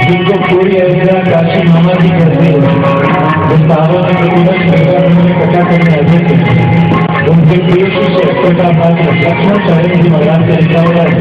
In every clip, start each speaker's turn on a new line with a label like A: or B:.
A: जिनको पूरी अवसर काशी मामा जी करते कथा करने आते थे उनके प्रिय शिष्य का भाग लक्ष्मण चरण जी महाराज का लिखा हुआ है।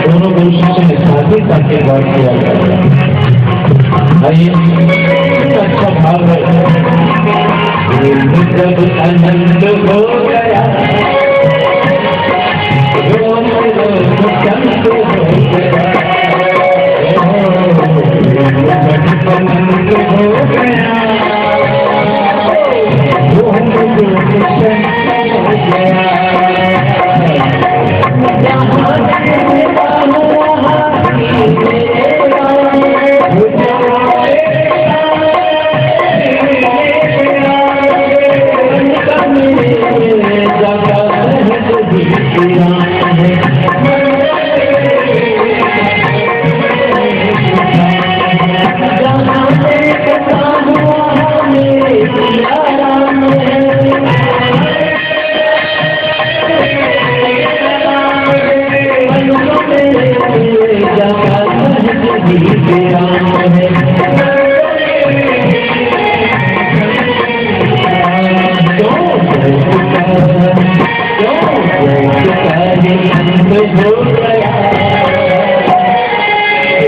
A: दोनों गुरु शिष्य ने साथ ही साथ बात किया जाता है। आइए अच्छा भाव है। जब आनंद हो गया रोम रोम चंद हो गया आनंद हो गया रोम रोम चंद हो गया हो गया, रोम रोम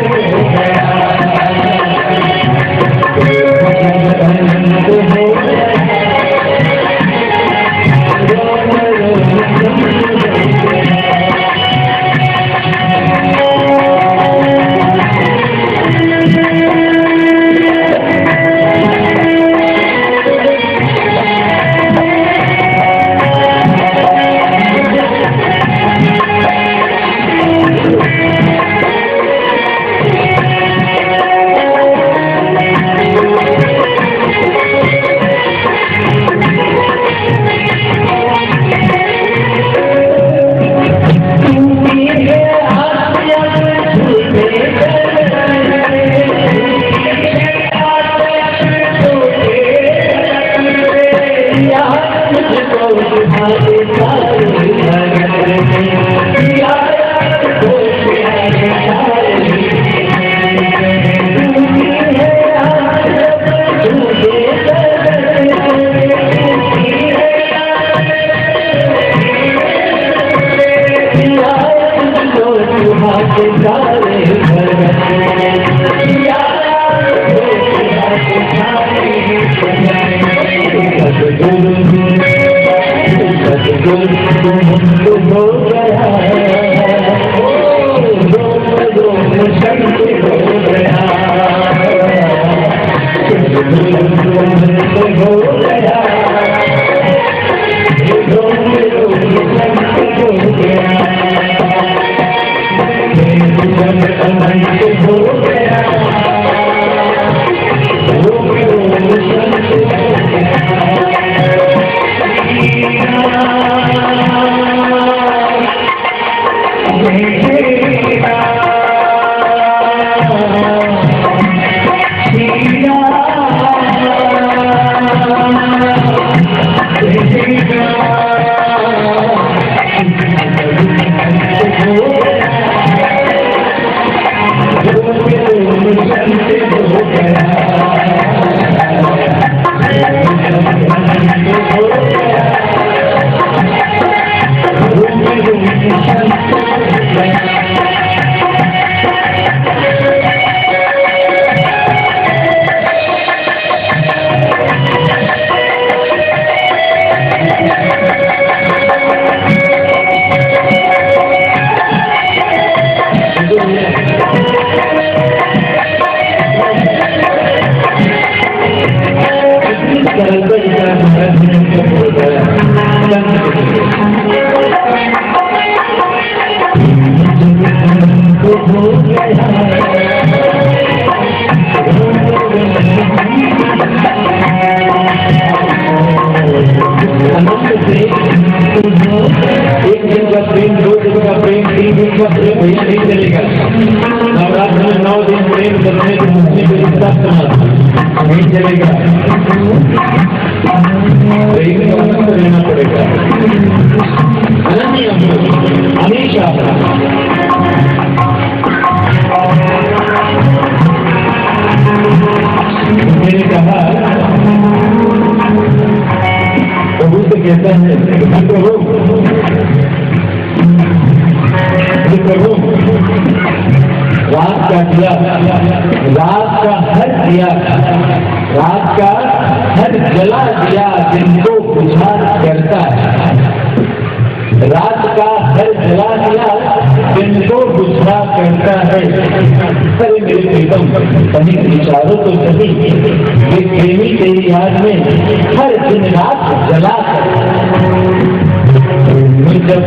A: संत हो गया,
B: भैया नहीं चलेगा। नवरात्र में 9 दिन प्रेम करने को मुझे कोई नहीं चलेगा, रहना पड़ेगा। हमेशा मैंने कहा प्रभु से कहता है प्रभु रात का दिया, रात का हर दिया, रात का हर जला दिया जिनको बुझा करता है, रात का हर जला दिया जिनको बुझा करता है। अरे मेरे प्रीतम कहीं विचारों तो सही, ये प्रेमी तेरी याद में हर दिन रात जला कर जब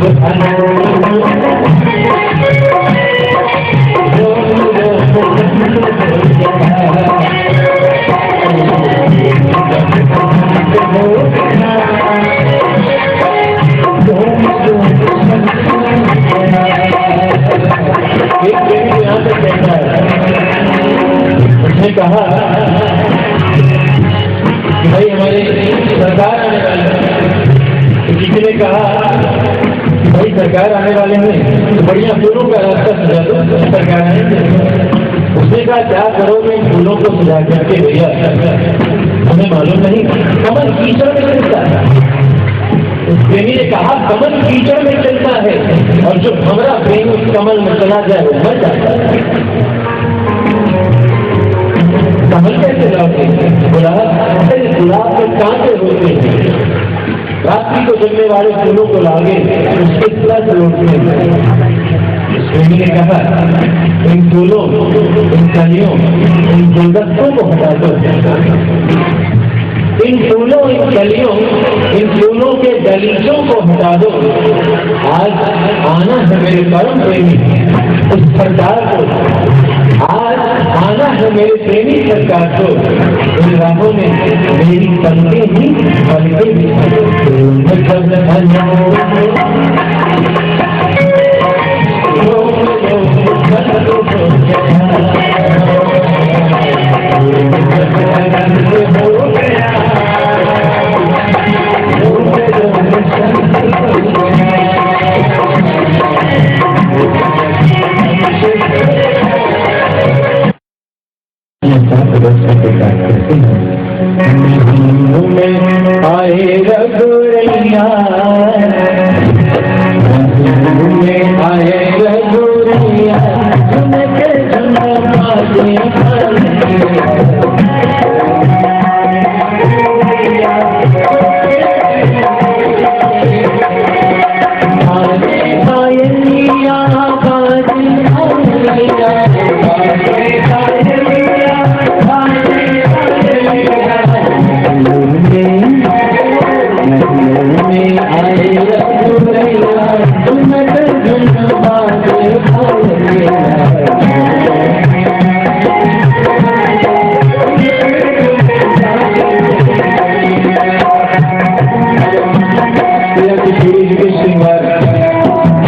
B: उसने कहा कि भाई हमारे सरकार आने वाले हैं, तो किसी ने कहा भाई सरकार आने वाले हैं तो बढ़िया दोनों का रास्ता सजा दो, सरकार आने उसने कहा क्या करोगे फूलों को सजा करके भैया, हमें मालूम नहीं, कमल कीचड़ में चलता है। उस प्रेमी ने कहा कमल कीचड़ में चलता है और जो हमारा प्रेम उस कमल में चला जाए वो मर जाता है। कमल कैसे लौटे? गुलाब के कांटे होते हैं, रात्रि को जलने वाले फूलों को लागे उसके तरह लौटते हैं। प्रेमी ने कहा इन फूलों, इन कलियों, इन गुलदस्तों को हटा दो, इन फूलों, इन कलियों, इन फूलों के गलीचों को हटा दो। आज आना है मेरे परम प्रेमी उस सरकार को, आज आना है मेरे प्रेमी सरकार को। इन राहों में मेरी पलकें ही पलकें भी आए रघुरैया, आए रघुरैया, सुनके सुना बाजे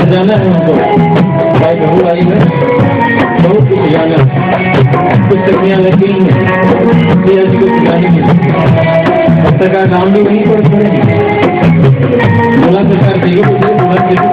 B: जाना है उनको, भाई बहू आई है, बहुत कुछ जाना है, कुछ तकनियाँ लगी हैं जी को सिखाने की। अब तक का नाम भी वहीं पर पड़ेगी, बोला सरकार चाहिए मुझे, बोला चाहिए